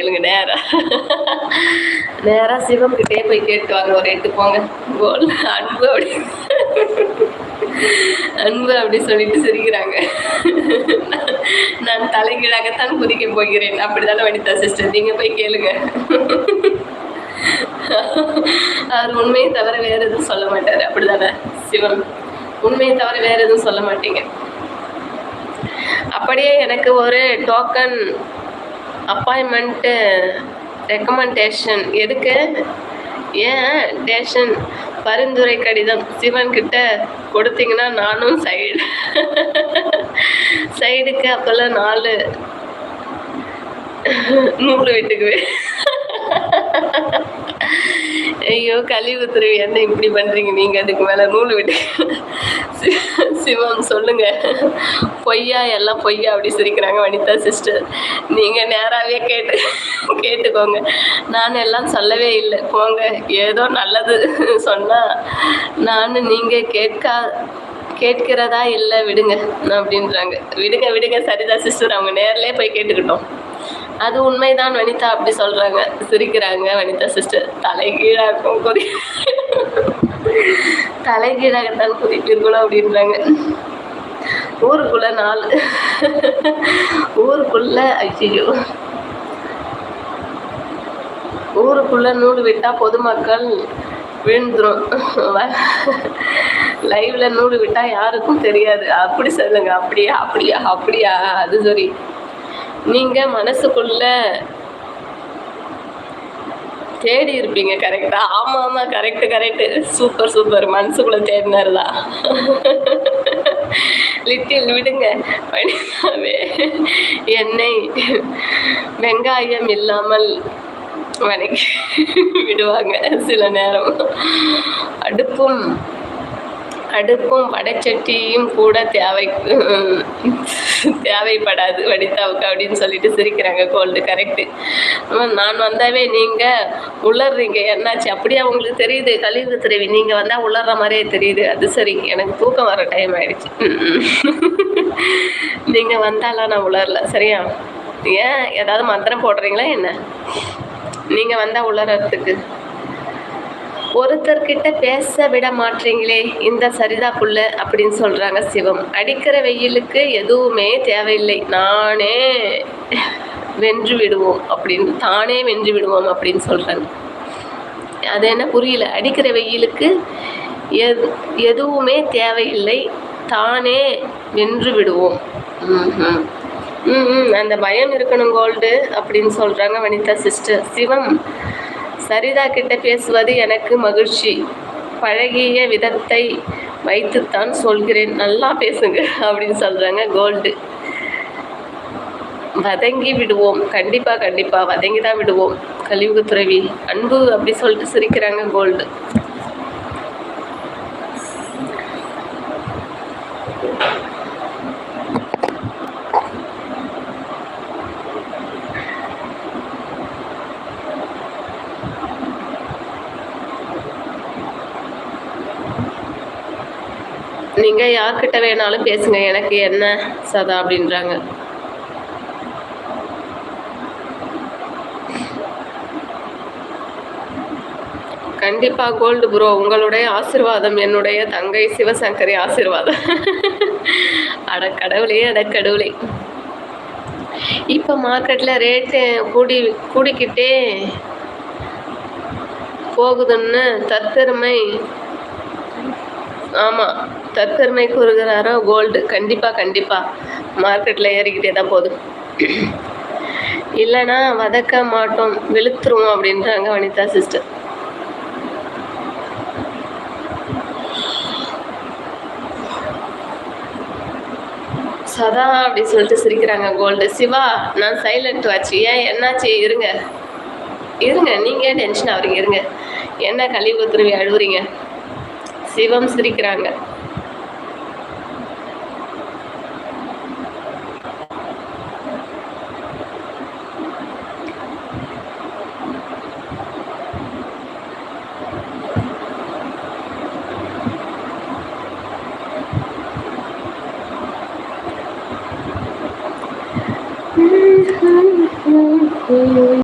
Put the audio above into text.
கேளுங்க. நேராக சிவம் கிட்டே போய் கேட்டு வாங்க. ஒரு 8 போங்க. கோல் அன்பு அப்படி அன்பு அப்படி சொல்லிட்டு சிரிக்கிறாங்க. நான் தலைகீழாகத்தான் குதிக்க போகிறேன். அப்படித்தானே வனிதா சிஸ்டர், நீங்கள் போய் கேளுங்க. அவர் உண்மையை தவிர வேற எதுவும் சொல்ல மாட்டார். அப்படிதானே சிவம்? உண்மையை தவிர வேற எதுவும் சொல்ல மாட்டீங்க. அப்படியே எனக்கு ஒரு டோக்கன் அப்பாயின்மெண்ட்டு ரெக்கமெண்டேஷன் எதுக்கு? ஏன் டேஷன் பரிந்துரை கடிதம் சிவன் கிட்ட கொடுத்தீங்கன்னா நானும் சைடுக்கு அப்போல்லாம் 4 நூல் விட்டுக்குவேன். ஐயோ கழிவு துருவி என்ன இப்படி பண்ணுறீங்க நீங்கள்? அதுக்கு மேலே நூல் விட்டு சிவம் சொல்லுங்க. பொய்யா எல்லாம் பொய்யா அப்படி சிரிக்கிறாங்க வனிதா சிஸ்டர். நீங்கள் நேராகவே கேட்டுக்கோங்க. நான் எல்லாம் சொல்லவே இல்லை போங்க. ஏதோ நல்லது சொன்னால் நான் நீங்கள் கேட்கிறதா இல்லை விடுங்க அப்படின்றாங்க. விடுங்க சரிதா சிஸ்டர், அவங்க நேரிலே போய் கேட்டுக்கிட்டோம். அது உண்மைதான் வனிதா அப்படி சொல்கிறாங்க. சிரிக்கிறாங்க வனிதா சிஸ்டர். தலைகீழாகத்தான் குதிப்பீர்களோ அப்படின்றாங்க. ஊருக்குள்ள 4 ஊருக்குள்ள ஐயோ ஊருக்குள்ள நூல் விட்டால் பொதுமக்கள் விழுந்துரும். லைவ்ல நூல் விட்டால் யாருக்கும் தெரியாது. அப்படி சொல்லுங்க. அப்படியா அது சரி. நீங்கள் மனசுக்குள்ள தேடி இருப்பீங்க. கரெக்டா? ஆமாம் கரெக்டு. சூப்பர். மனசுக்குள்ள தேடினார் தான். லிட்டில் விடுங்க. எண்ணெய் வெங்காயம் இல்லாமல் வணக்கி விடுவாங்க சில நேரம். அடுப்பும் வடைச்சட்டியும் கூட தேவைப்படாது வனிதாவுக்கு அப்படின்னு சொல்லிட்டு சிரிக்கிறாங்க கோல்டு. கரெக்டு. நான் வந்தாவே நீங்கள் உளர்றீங்க. என்னாச்சு? அப்படியே உங்களுக்கு தெரியுது கழிவு துறவி. நீங்கள் வந்தால் உளர்ற மாதிரியே தெரியுது. அது சரி, எனக்கு தூக்கம் வர டைம் ஆயிடுச்சு. நீங்கள் வந்தாலாம் நான் உளரல. சரியா? ஏன் ஏதாவது மந்திரம் போடுறீங்களா என்ன? நீங்கள் வந்தால் உளறதுக்கு ஒருத்தர்கிட்ட பேச விட மாட்டீங்களே இந்த சரிதா புள்ள அப்படின்னு சொல்கிறாங்க சிவம். அடிக்கிற வெயிலுக்கு எதுவுமே தேவையில்லை, தானே வென்று விடுவோம் அப்படின்னு சொல்கிறாங்க. அது என்ன புரியல? அடிக்கிற வெயிலுக்கு எதுவுமே தேவையில்லை, தானே வென்று விடுவோம். அந்த பயம் இருக்கணும் கோல்டு அப்படின்னு சொல்கிறாங்க வனிதா சிஸ்டர். சிவம், சரிதா கிட்ட பேசுவது எனக்கு மகிழ்ச்சி. பழகிய விதத்தை வைத்துத்தான் சொல்கிறேன். நல்லா பேசுங்க அப்படின்னு சொல்கிறாங்க கோல்டு. வதங்கி விடுவோம். கண்டிப்பாக வதங்கி தான் விடுவோம். கலியுக துறவி அன்பு அப்படி சொல்லிட்டு சிரிக்கிறாங்க கோல்டு. நீங்கள் யார்கிட்ட வேணாலும் பேசுங்க, எனக்கு என்ன சதா அப்படின்றாங்க. கண்டிப்பாக கோல்டு ப்ரோ, உங்களுடைய ஆசீர்வாதம் என்னுடைய தங்கை சிவசங்கரி ஆசீர்வாதம். அடக்கடவுளே. இப்போ மார்க்கெட்டில் ரேட்டு கூடிக்கிட்டே போகுதுன்னு தற்பெருமை கூறுகிறாரோ கோல்டு. கண்டிப்பாக மார்க்கெட்டில் ஏறிக்கிட்டே தான் போகுது. இல்லைன்னா வதக்க மாட்டோம், வெளுத்துருவோம் அப்படின்றாங்க வனிதா சிஸ்டர். சதா அப்படி சொல்லிட்டு சிரிக்கிறாங்க கோல்டு. சிவா, நான் சைலண்ட் வாட்சி. ஏன் என்னாச்சு? இருங்க நீங்கள் ஏன் டென்ஷன் ஆகுறீங்க? இருங்க. என்ன கழிவு துருவி அழுவுறீங்க? சிவம் சிரிக்கிறாங்க.